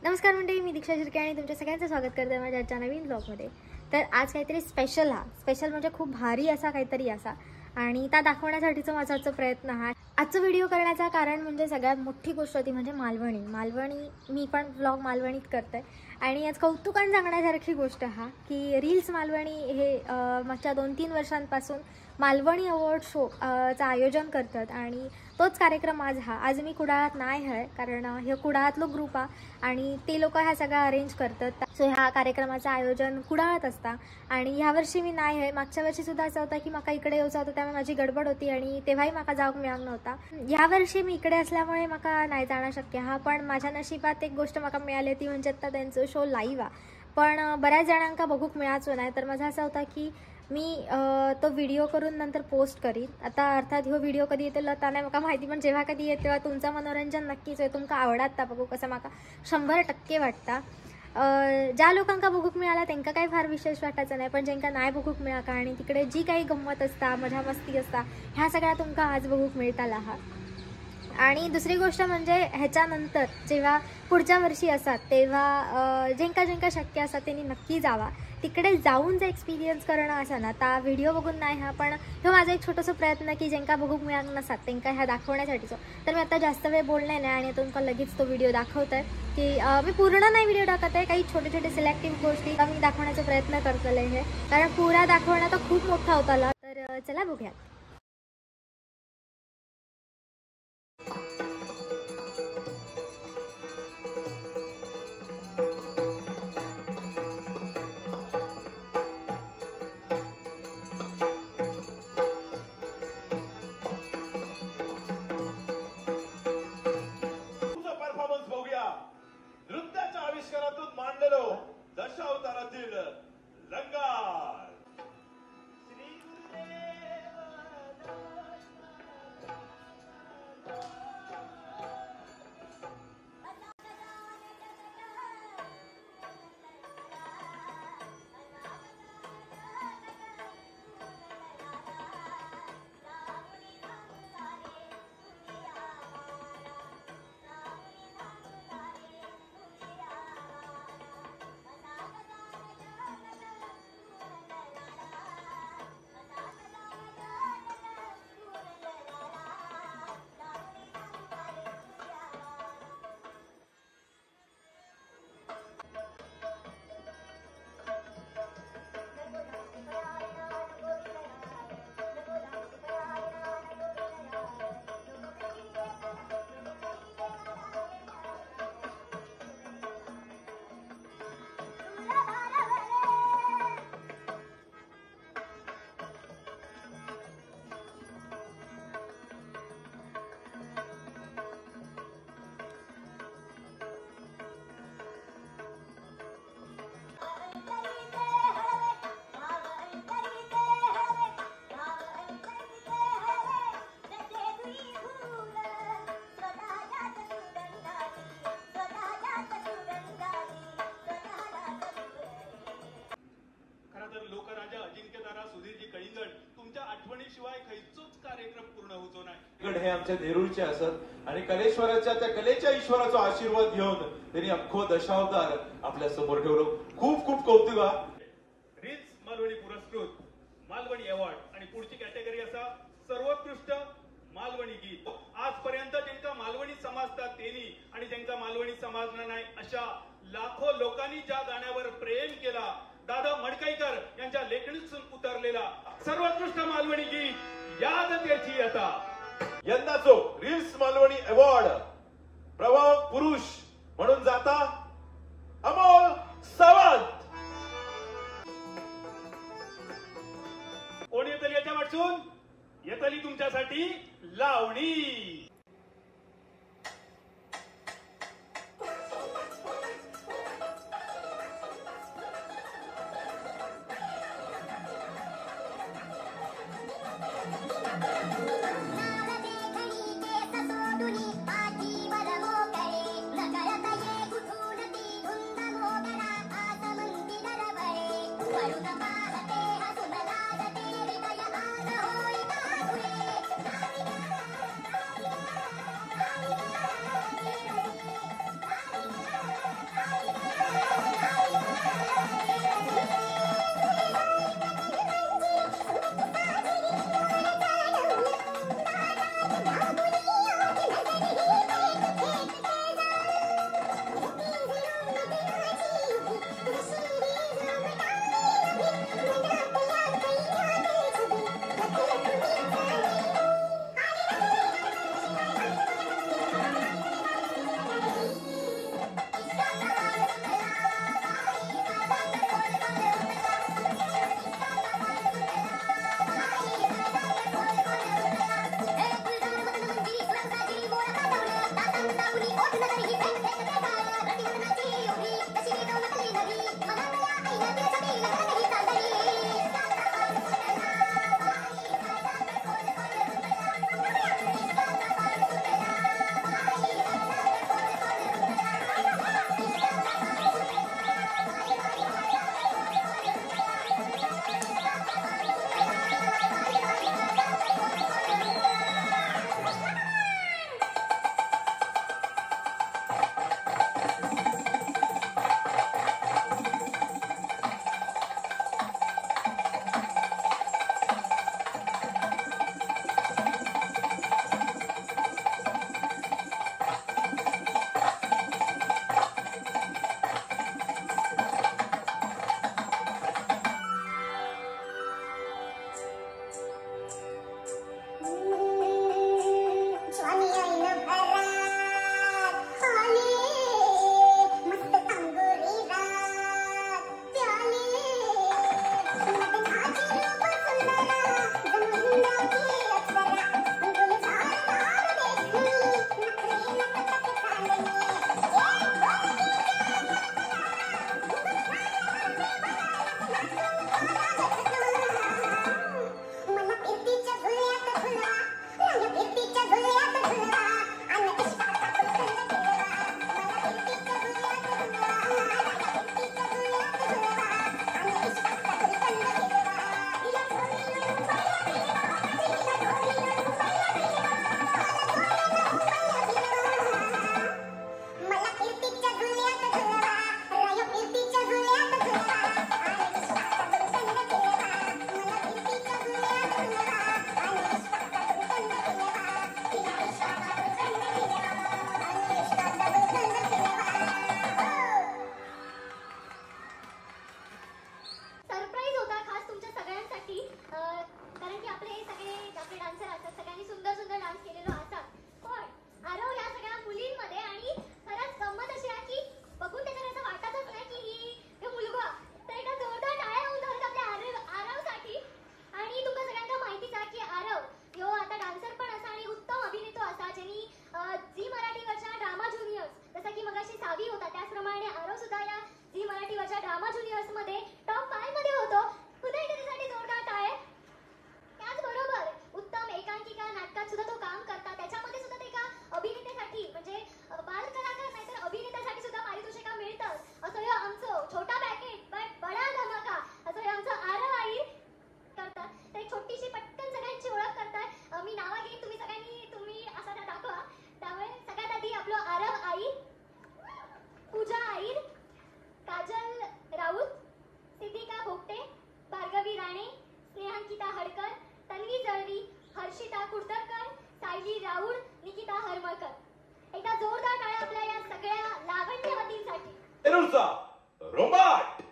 नमस्कार मंडळी, मी दीक्षा शिर्के आणि तुमच्या सगळ्यांचं स्वागत करते माझ्या आजच्या नवीन ब्लॉगमध्ये। तर आज काहीतरी स्पेशल म्हणजे खूप भारी असा काहीतरी असा आणि त्या दाखवण्यासाठीचा माझा आजचा प्रयत्न हा। आजचा व्हिडिओ करण्याचं कारण म्हणजे सगळ्यात मोठी गोष्ट होती म्हणजे मालवणी मी पण ब्लॉग मालवणीत करते आणि आज कौतुकाने सांगण्यासारखी गोष्ट हा की रील्स मालवणी हे मागच्या 2-3 वर्षांपासून मालवणी अवॉर्ड शो चं आयोजन करतात आणि तोच कार्यक्रम आज मी कुडाळात नाही आहे कारण हे कुडाळातलो ग्रुप आणि ते लोक ह्या सगळा अरेंज करतात। सो ह्या कार्यक्रमाचं आयोजन कुडाळात असता आणि ह्यावर्षी मी नाही आहे। मागच्या वर्षी सुद्धा असं होतं की माका इकडे यायचं होतं, त्यामुळे माझी गडबड होती आणि तेव्हाही माका जाऊक मिळाक नव्हता। ह्यावर्षी मी इकडे असल्यामुळे माका नाही जाणं शक्य हा, पण माझ्या नशिबात एक गोष्ट माका मिळाली ती म्हणजे आता त्यांचं शो लाईव्ह पण बऱ्याच जणांका बघूक मिळाचं नाही। तर माझा असं होता की मी तो व्हिडिओ करून नंतर पोस्ट करीन। आता अर्थात ह्यो व्हिडिओ कधी येतो त्या नाही मला माहिती, पण जेव्हा कधी येते तेव्हा तुमचं मनोरंजन नक्कीच आहे, तुमका आवडता बघू कसं माका 100% वाटता। ज्या लोकांका बघूक मिळाला त्यांना काही फार विशेष वाटायचं नाही, पण ज्यांका नाही बघूक मिळाला आणि तिकडे जी काही गंमत असता मजा मस्ती असता ह्या सगळ्या तुमका आज बघूक मिळताला हा। आणि दुसरी गोष्ट म्हणजे ह्याच्यानंतर जेव्हा पुढच्या वर्षी असतात तेव्हा ज्यांका शक्य असतात त्यांनी नक्की जावा, तिकडे जाऊन जे एक्सपिरियन्स करणं असं ना त्या व्हिडिओ बघून नाही हा, पण तो माझा एक छोटासा प्रयत्न की ज्यांका बघूक मिळालं नसतात त्यांना ह्या दाखवण्यासाठीचं। तर मी आता जास्त वेळ बोलणार नाही आणि तुमका लगेच तो व्हिडिओ दाखवत आहे की मी पूर्ण नाही व्हिडिओ टाकत आहे, काही छोटे छोटे सिलेक्टिव्ह गोष्टी मी दाखवण्याचा प्रयत्न करतले आहे कारण पुरा दाखवणं तर खूप मोठा होता। तर चला बघूया। नृत्याच्या आविष्कारातून मांडलेलो दशावतारातील रंगार लोकराजा अजिंक्यतारा सुधीरजी कळिंगड तुमच्या आठवणीशिवाय खैचोच कार्यक्रम पूर्ण होतो नाही। हे आमच्या देरूळचे असत आणि कलेश्वराच्या त्या कलेच्या ईश्वराचा आशीर्वाद घेऊन त्यांनी अख्खो दशावतार आपल्या समोर ठेवलो। खूप खूप कौतुक। रील्स मालवणी पुरस्कृत मालवणी अवॉर्ड आणि पुढची कॅटेगरी असा सर्वोत्कृष्ट मालवणी गीत। आजपर्यंत ज्यांका मालवणी समजतात त्यांनी आणि ज्यांका मालवणी समजणार नाही अशा लाखो लोकांनी ज्या गाण्यावर प्रेम केला, दादा मडकईकर यांच्या लेखणीतून उतरलेला सर्वोत्कृष्ट मालवणी गीत याद त्याची आता। यंदाचो रील्स मालवणी अवॉर्ड प्रभाव पुरुष म्हणून जाता अमोल सावंत। कोण येतली याच्या वाटून येतली तुमच्यासाठी लावणी। सुद्धा या झी मराठीवरच्या ड्रामा ज्युनियर्स मध्ये टॉप 5 मध्ये होतो. पुन्हा एकदा त्यासाठी जोरदार टाळ्या. त्याचबरोबर उत्तम एकांकिका नाटकात सुद्धा तो काम करतात. त्याच्यामध्ये सुद्धा ते एका अभिनेत्यासाठी म्हणजे बाल कलाकार नाही तर अभिनेत्यासाठी सुद्धा पारितोषिका मिळतात. असं हे आमचं छोटा पॅकेट बट बडा धमाका असं हे आमचं आरव आई करतात. तर एक छोटीशी पटकन सगळ्यांची ओळख करतात. मी नावं घेईन, तुम्ही असा त्या दाखवा. त्यामुळे सगळ्यात आधी आपलं आरव आई, पूजा आईर, काजल राऊत, सिद्धिका भोगटे, भार्गवी राणे, स्नेहांकिता हडकर, तन्वी जळवी, हर्षिता कुडतरकर, सायली राऊळ, निकिता हरमळकर. एकदा जोरदार टाळ्या आपल्या या सगळ्या लावण्यवतींसाठी. एरुसा रोमाट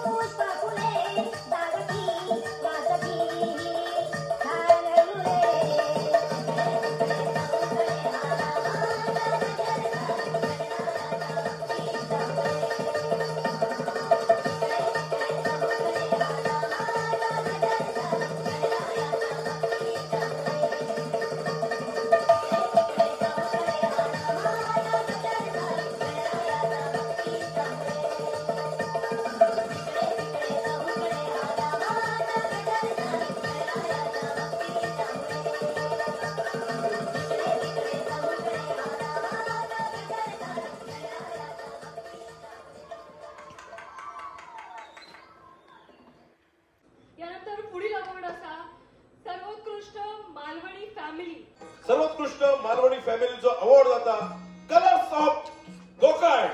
पुष्प फुले दागती वाजती अवॉर्ड असा सर्वोत्कृष्ट मालवणी फॅमिली. सर्वोत्कृष्ट मालवणी फॅमिलीचो अवॉर्ड जाता कलर्स ऑफ गोकाळ.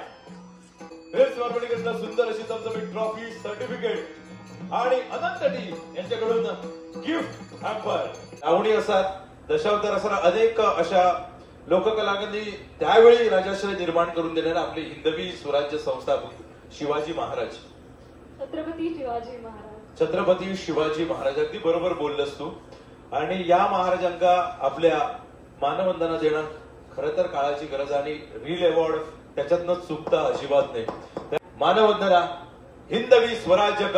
हेच मालवणीकडनं सुंदर अशी चमचमीत ट्रॉफी, सर्टिफिकेट आणि अनंत टी यांच्याकडून गिफ्ट हॅम्पर. आवडी असतात दशावतार असताना अनेक अशा लोककलाकारांनी त्यावेळी राजाश्रय निर्माण करून दिलेला आपले हिंदवी स्वराज्य संस्थापक शिवाजी महाराज. छत्रपती शिवाजी महाराज. छत्रपती शिवाजी महाराज अगदी बरोबर बोललंस तू. आणि या महाराजांका आपल्या मानवंदना देणं खरं तर काळाची गरज आणि रील अवॉर्ड त्याच्यातनं चुकता अजिबात नाही. मानवंदना हिंदवी स्वराज्य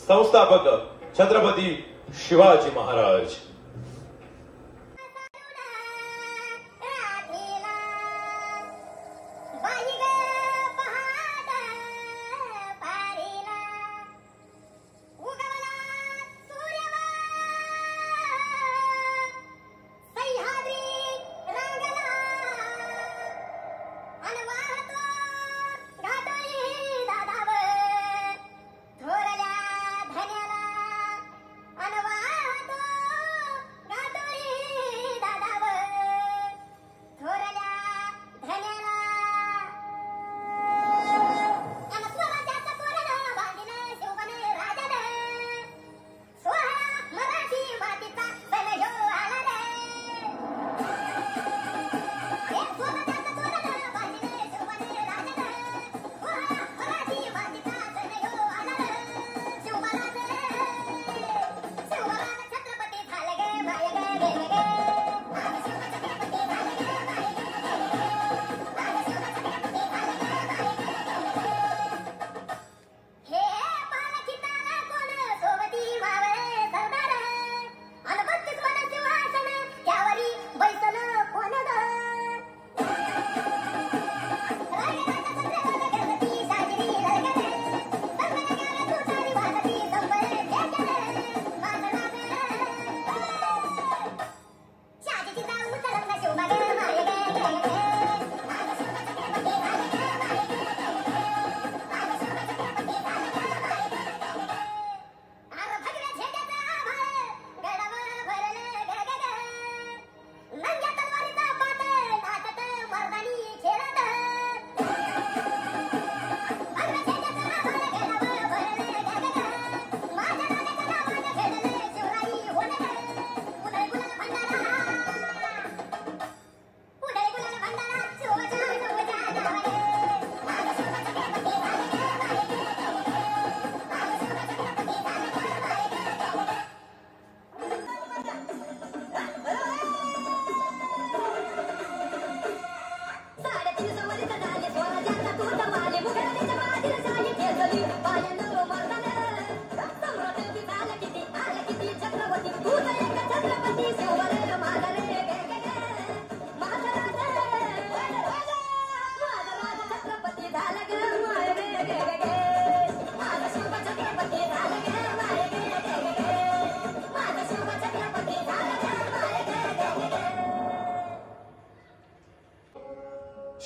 संस्थापक छत्रपती शिवाजी महाराज.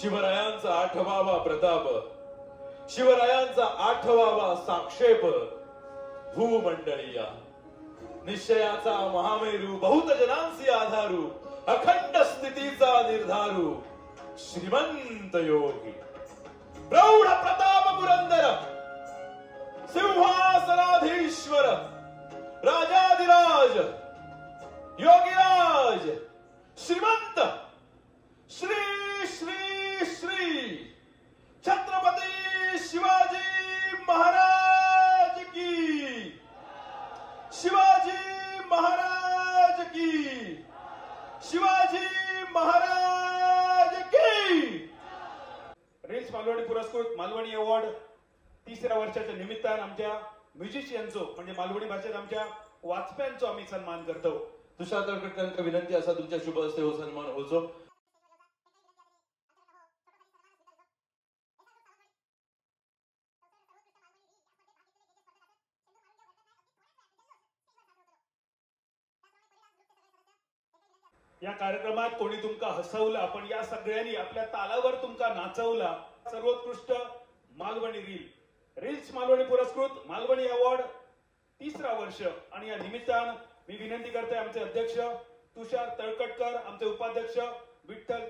शिवरायांचा 8वा प्रताप, शिवरायांचा 8वा साक्षेप, भूमंडळीया निश्चयाचा महामेरू, बहुत जनांसी आधारू, अखंड स्थितीचा निर्धारू, श्रीमंत योगी, प्रौढ प्रताप पुरंदर, सिंहासनाधीश्वर, राजाधिराज, योगीराज, श्रीमंत श्री श्री श्री छत्रपती शिवाजी महाराज की, शिवाजी महाराज की, शिवाजी महाराज की. रील्स मालवणी पुरस्कृत मालवणी अवॉर्ड 3ऱ्या वर्षाच्या निमित्तानं आमच्या म्युझिशियनचो म्हणजे मालवणी भाषेत आमच्या वाचप्यांचो आम्ही सन्मान करतो. तुषार तळखरकरांका विनंती असा तुमच्या शुभ हस्ते हो सन्मान होचो. या कार्यक्रमात कोणी तुमका हसवला पण या सगळ्यांनी आपल्या तालावर तुमका नाचवला. सर्वोत्कृष्ट मालवणी रील्स मालवणी पुरस्कृत मालवणी अवॉर्ड 3रा वर्ष आणि या निमित्तानं मी विनंती करतोय आमचे अध्यक्ष तुषार तळकटकर, आमचे उपाध्यक्ष विठ्ठल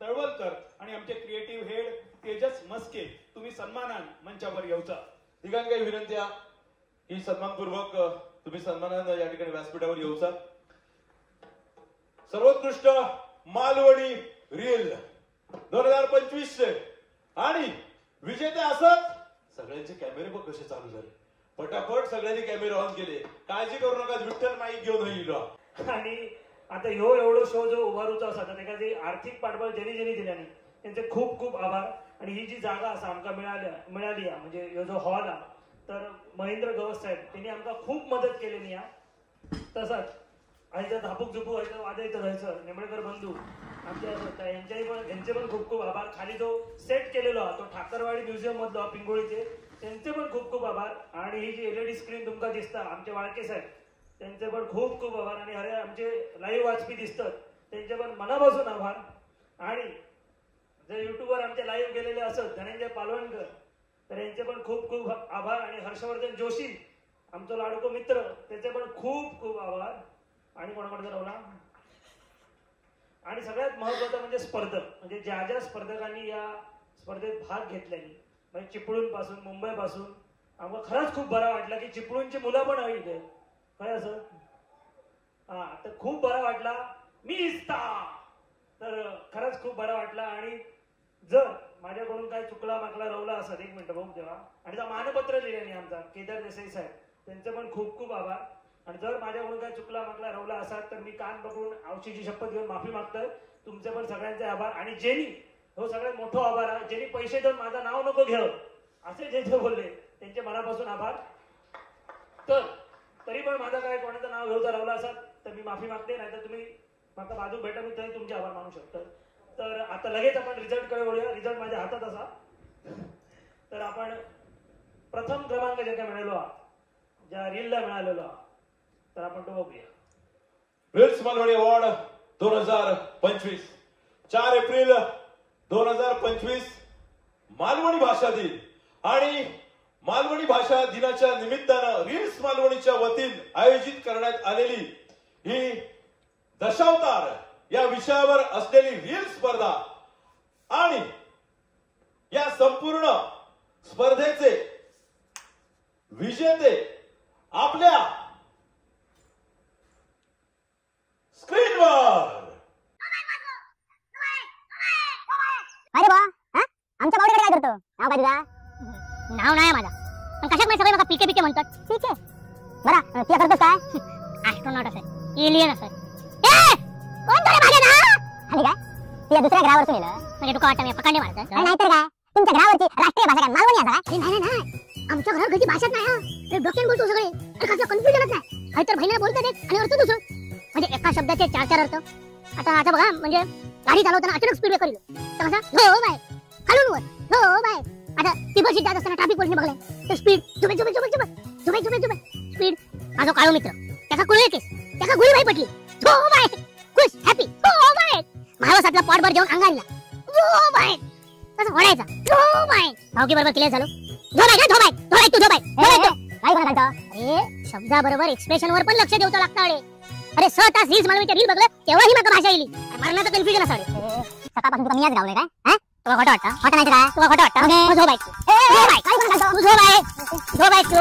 तळवलकर आणि आमचे क्रिएटिव्ह हेड तेजस मस्के, तुम्ही सन्मानान मंचावर येऊचा. तिघांना काही विनंत्या ही सन्मानपूर्वक तुम्ही सन्मानानं या ठिकाणी व्यासपीठावर येऊचा. सर्वोत्कृष्ट मालवणी रील 2025 आणि विजेते असत. सगळ्यांचे कॅमेरे बघ कसे चालू झाले, पटापट सगळ्यांनी कॅमेरे ऑन केले. काळजी करू नका, विठ्ठल माईक घेऊन येईल. आणि आता ह्यो एवढो शो जो उभारूचो असा त्याका जे आर्थिक पाठबळ ज्यांनी दिल्यानी त्यांचे खूप खूप आभार. आणि ही जी जागा असा आमका मिळाली म्हणजे ह्यो जो हॉल हा, तर महेंद्र गवस साहेब त्यांनी आमका खूप मदत केलेली हा. तसंच आयचं धापूक झुपूक व्हायचं, वाजायचं जायचं, नेमळेकर बंधू आमच्या यांचे पण खूप खूप आभार. खाली जो सेट केलेलो हा तो ठाकरवाडी म्युझियम मधलो पिंगोळीचे, त्यांचे पण खूप खूप आभार. आणि ही जी LED स्क्रीन तुमका दिसता आमचे वाळके साहेब, त्यांचे पण खूप खूप आभार. आणि अरे आमचे लाईव्ह वाचपी दिसतात त्यांचे पण मनापासून आभार. आणि जे युट्यूबवर आमचे लाईव्ह गेलेले असत धनंजय पालवणकर, तर यांचे पण खूप खूप आभार. आणि हर्षवर्धन जोशी आमचा लाडको मित्र, त्याचे पण खूप खूप आभार. आणि कोणाकडे राहला. आणि सगळ्यात महत्वाचं म्हणजे स्पर्धक, म्हणजे ज्या ज्या स्पर्धकांनी या स्पर्धेत भाग घेतल्यानी, म्हणजे चिपळूण पासून मुंबई पासून आम्हाला खरंच खूप बरं वाटलं की चिपळूणची मुलं पण हवी इथे. काय असं हा, तर खूप बरं वाटला. मी इस्ता तर खरंच खूप बरं वाटला. आणि जर माझ्याकडून काय चुकला माकला रावला असत, एक मिनिट बघू तेव्हा. आणि त्या मानपत्र लिहिल्याने आमचा केदार देसाई साहेब, त्यांचे पण खूप खूप आभार. आणि जर माझ्याकडून काय चुकला मागला रावला असाल तर मी कान पकडून औषधीची शपथ घेऊन माफी मागतोय. तुमचे पण सगळ्यांचे आभार. आणि जेनी हो सगळ्यात मोठा आभार आहे, ज्यांनी पैसे देऊन माझं नाव नको घेऊ असे जे बोलले त्यांचे मनापासून आभार. तर तरी पण माझं काय कोणाचं नाव घेऊचा रावला असाल तर मी माफी मागते, नाही तर तुम्ही माझा बाजू भेटा मी तरी तुमचे आभार मानू शकतो. तर आता लगेच आपण रिझल्टकडे वळूया. रिझल्ट माझ्या हातात असा. तर आपण प्रथम क्रमांक जे काय मिळालो ज्या रीलला मिळालेलो तर आपण तो बघूया. Reels Malvani award 2025 4 April 2025 Malvani भाषा दिन. आणि मालवणी भाषा दिनाच्या निमित्तानं रील्स मालवणीच्या वतीने आयोजित करण्यात आलेली ही दशावतार या विषयावर असलेली रील स्पर्धा. आणि या संपूर्ण स्पर्धेचे विजेते आपल्या स्क्रीनवर. अरे बा आमच्या बावडीकडे काय करतो? नाव काय तुझा? नाव नाही माझा, पण कशात नाही सगळे मला पीके पीके म्हणतात. ठीक आहे बरं, तुला करतोस काय? ऍस्ट्रोनॉट असेल, एलियन असेल. कोण तुला मागे ना आली काय? तुझ्या दुसऱ्या ग्रहावरतून येलं म्हणजे तुका वाटतं मी पकडणे मारत नाहीतर काय? तुमच्या ग्रहावरची राष्ट्रीय भाषा काय मालवणी असा काय? नाही नाही, आमच्या घरात घरची भाषाच नाही. हा डोक्यान बोलतो सगळे, कसलं कन्फ्युजनच नाही. काही तर बहिणीला बोलतात एक आणि अर्थ दुसरं, म्हणजे एका शब्दाचे 4-4 अर्थ. आता बघा, म्हणजे गाडी चालवताना अचानक स्पीड ब्रेकर तर कसा हो बाय खालून वर हो बाय. आता ती बशीत जात असताना ट्रॅफिक पोलिसने बघले तर स्पीड झुबे झुबे झुबे झुबे झुबे झुबे स्पीड. माझा काळो मित्र त्याचा कुळवे केस, त्याचा गुळी भाई पटली हो बाय, खुश हॅपी हो बाय. महाराष्ट्रातला पॉटभर जेवण अंगाला हो बाय, कसं होण्याचा हो बाय. भावकी बरोबर क्लिअर झालो. झोबाय का झोबाय झोबाय तू झोबाय काय म्हणता? अरे शब्दाबरोबर एक्सप्रेशन वर पण लक्ष देऊचं लागतं. अरे 6 तास रील्स मालवणीच्या रील बघलं तेव्हाही मला भाषा येईल. मरणाचं कन्फ्युजन असावे. सकाळपासून तुला मीच गावले काय? हा तुला खोटं वाटतं? खोटं नाही काय? तुला खोटं वाटतं? झोबाय झोबाय काय म्हणता? तू झोबाय झोबाय तू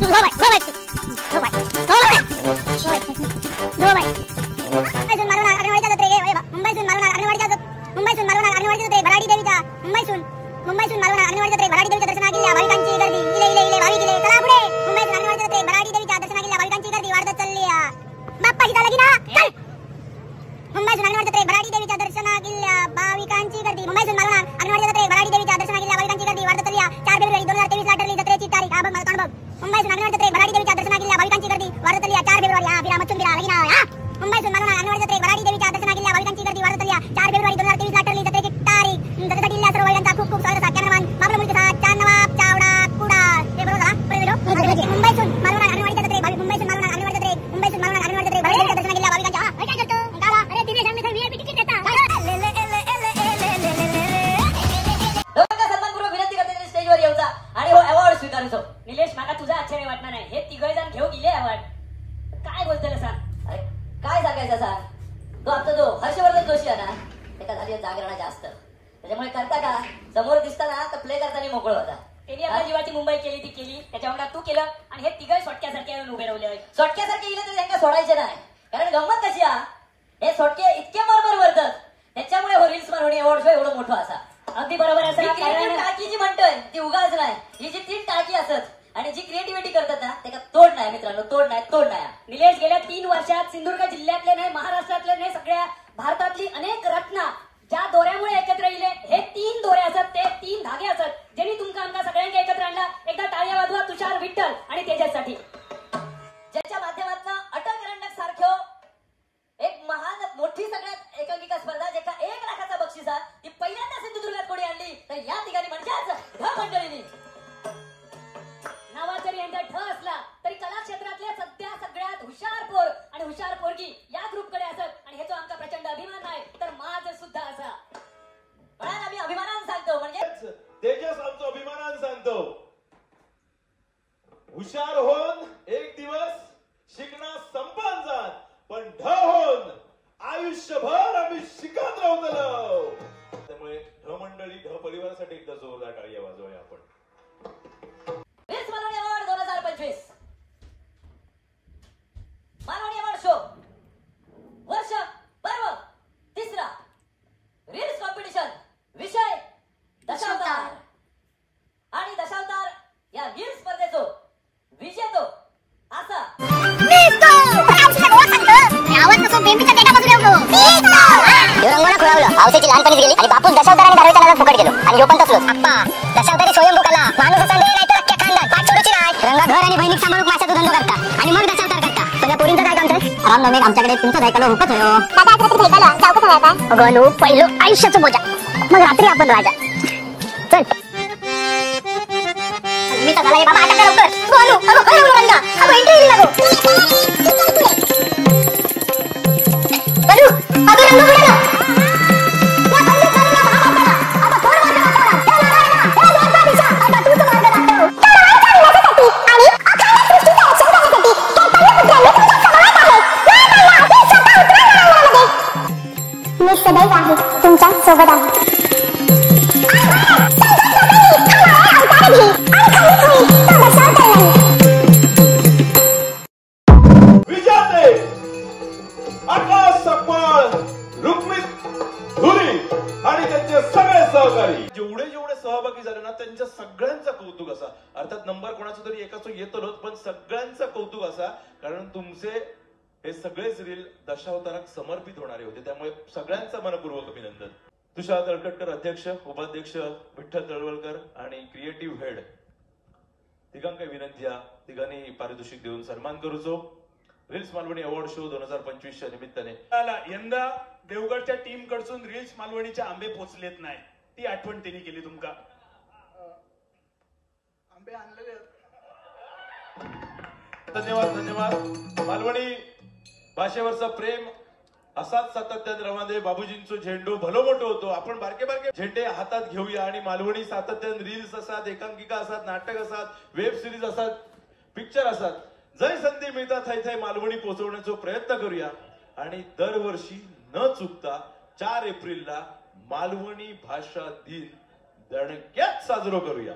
झोबाय झोबाय झोबाय. मुंबईसून मालवणार अग्निवाडीचा जत्रे मुंबईसून मालवणार अग्निवाडीचा मुंबईसून मालवणार अग्निवाडीचा जत्रे भराडी देवीचा मुंबईसून मालवणार अग्निवाडीचा जत्रे भराडी देवीच्या दर्शना गेल्या भाविकांची गर्दी इले भाविक इले. चला पुढे. मुंबईसून अग्निवाडीचा जत्रे भराडी देवीच्या दर्शना गेल्या भाविकांची गर्दी वाढत चालली आहे. बाप्पा सीता लगी ना चल. मुंबईसून अग्निवाडीचा जत्रे भराडी देवीच्या दर्शना गेल्या भाविकांची गर्दी. मुंबईसून मालवणार अग्निवाडीचा जत्रे भराडी देवीच्या दर्शना गेल्या भाविकांची गर्दी वाढत चालली आहे. 4 फेब्रुवारी 2023 ला ठरली जत्रेची तारीख. हा बघ मला तोंड बघ. मुंबईसून अग्निवाडीचा जत्रे भराडी देवीच्या दर्शना गेल्या भाविकांची गर्दी वाढत चालली आहे. 4 फेब्रुवारी हा बिरा मचून बिरा लगी ना. हा मुंबईसून मालवणार अग्निवाडीचा जत्रे भराडी देवीच्या दर्शना गेल्या भाविकांची गर्दी वाढत चालली आहे. 4 फेब्रुवारी 2023 ला ठरली जत्रेची तारीख. जत्रेसाठी इल्ल्या सर्व वडिलांचा खूप खूप स्वागत. कॅमेरामॅन बाबरा मुलगी चा नवाब चावडा कुडा हे बरोबर झाला. मुंबईसून मालवणार अग्निवाडीचा जत्रे मुंबईसून मालवणार अग्निवाडीचा जत्रे मुंबईसून मालवणार अग्निवाडीचा जत्रे भराडी देवीच्या दर्शना गेल्या भाविकांच्या. हा काय करतो गावा? अरे दिवे सांगणे तर व्हीआयपी तिकीट देता. लोकांना सन्मानपूर्वक विनंती करते स्टेजवर येऊचा आणि हो अवॉर्ड स्वीकारूचो. निलेश माका तुझा आश्चर्य वाटणार नाही. हे 3 जण घेऊ गेले अवॉर्ड टाकायचा सांग. तो आमचा जो हर्षवर्धन जोशी आहे ना त्याला झाली जागरणा जास्त, त्याच्यामुळे करता का समोर दिसताना तर प्ले करताना मोकळ होता. त्यांनी आपल्या जीवाची मुंबई केली ती केली, त्याच्यामुळे तू केलं आणि हे तिघं सोटक्यासारखे येऊन उभे राहिले. सोटक्यासारखे गेले तर त्यांना सोडायचे नाही, कारण गंमत कशी आहे हे सोटके इतके बरोबर वरतात त्याच्यामुळे हो रील्स मालवणी अवॉर्ड शो एवढं मोठं असा. अगदी बरोबर असं क्रिएटिव्ह टाकी जी म्हणतोय ती उगाच नाही, ही जी 3 टाकी असत आणि जी क्रिएटिव्हिटी करतात ना त्याला तोड नाही मित्रांनो, तोड नाही. निलेश गेल्या 3 वर्षात सिंधुदुर्ग जिल्ह्यातले नाही, महाराष्ट्रातले नाही, सगळ्या भारतातली अनेक रत्ना ज्या दोऱ्यामुळे एकत्र येईल हे 3 दोरे असत, ते 3 धागे असत ज्यांनी तुमका आमका सगळ्यांना एकत्र आणला. एकदा टाळ्या वाजवा तुषार, विठ्ठल आणि तेजससाठी, ज्याच्या माध्यमातून अटल करंडक सारख्यो एक महान मोठी सगळ्यात एकांकिका स्पर्धा ज्याचा 1 लाखाचा बक्षीस आहे ती पहिल्यांदा सिंधुदुर्गात कोणी आणली तर या ठिकाणी म्हणजेच ढ मंडळींनी. नावात जरी यांचा ठ असला तरी कला क्षेत्रातल्या सगळ्यात हुशार पोर आणि हुशार पोरगी या ग्रुपकडे असत आणि ह्याचा आमचा प्रचंड अभिमान आहे. तर माझ सुद्धा असा म्हणून आम्ही अभिमानानं सांगतो, म्हणजे तेजस आमचं अभिमानानं सांगतो, हुशार होऊन एक दिवस शिकणं संपन जात, पण ढ होऊन आयुष्यभर आम्ही शिकत राहतो. त्यामुळे ढ मंडळी, ढ परिवारासाठी एकदा जोरदार टाळ्या वाजवूया आपण. Reels Malvani award 2025 Malvani award show वर्ष पर्व 3रा रील्स कॉम्पिटिशन विषय दशावतार आणि दशावतार या रील्स स्पर्धेचो विजेतो असा रंगोला खुळावलं, पावसाची लहानपणीच गेली आणि बापूस दशावताराने दरवेच्या नादात फुकट गेलो आणि ह्यो पण तसलोच. अप्पा दशावतारी स्वयंभू कला माणूस असा नाही तर अख्ख्या खानदान पाठ सोडूची नाही. रंगा घर आणि बहिणीक सांभाळून माशाचा धंदो करता आणि मग दशावतार करता. तुझ्या पोरींचं काय काम तर रामनवमी आमच्याकडे तुमचं ऐकायला होतच हो. दादा आज रात्री भेटायला जाऊ का काय? अगं नो, पहिलं आयुष्याचं बोजा मग रात्री आपण राजा. चल मी तर झाला बाबा आता लवकर बोलू. अगं खरं बोलू रंगा, अगं इंटरव्ह्यू लागो बोलू. अगं रंगा पुढे ना मी सदैव आहे तुमच्या सोबत आहे. विजेते आकाश सकपाळ, रुक्मित धुरी आणि त्यांचे सगळे सहकारी, जेवढे सहभागी झाले ना त्यांच्या सगळ्यांचा कौतुक असा. अर्थात नंबर कोणाचा तरी एकाच येतोच, पण सगळ्यांचा कौतुक असा, कारण तुमचे हे सगळेच रील दशावताराक समर्पित होणारे होते. त्यामुळे सगळ्यांचं मनपूर्वक अभिनंदन. तुषार तळकटकर अध्यक्ष, उपाध्यक्ष विठ्ठल तळवलकर आणि क्रिएटिव्ह हेड तिघांका विनंती आहे, तिघांनी पारितोषिक देऊन सन्मान करूचो. रील्स मालवणी अवॉर्ड शो 2025च्या निमित्ताने यंदा देवगडच्या टीम कडसून रील्स मालवणीचे आंबे पोचलेत नाही, ती आठवण त्यांनी केली तुमका. आंबे आणलेले. धन्यवाद. मालवणी भाषेवरचा प्रेम असाच सातत्याने राहू दे. बाबूजींचो झेंडू भलो मोठो होतो. आपण बारके झेंडे हातात घेऊया आणि मालवणी सातत्याने रील्स असतात, एकांकिका असतात, नाटक असतात, वेब सिरीज असतात, पिक्चर असतात, जय संधी मिळतात थै मालवणी पोहोचवण्याचा प्रयत्न करूया. आणि दरवर्षी न चुकता 4 एप्रिलला मालवणी भाषा दिन दणक्यात साजरा करूया.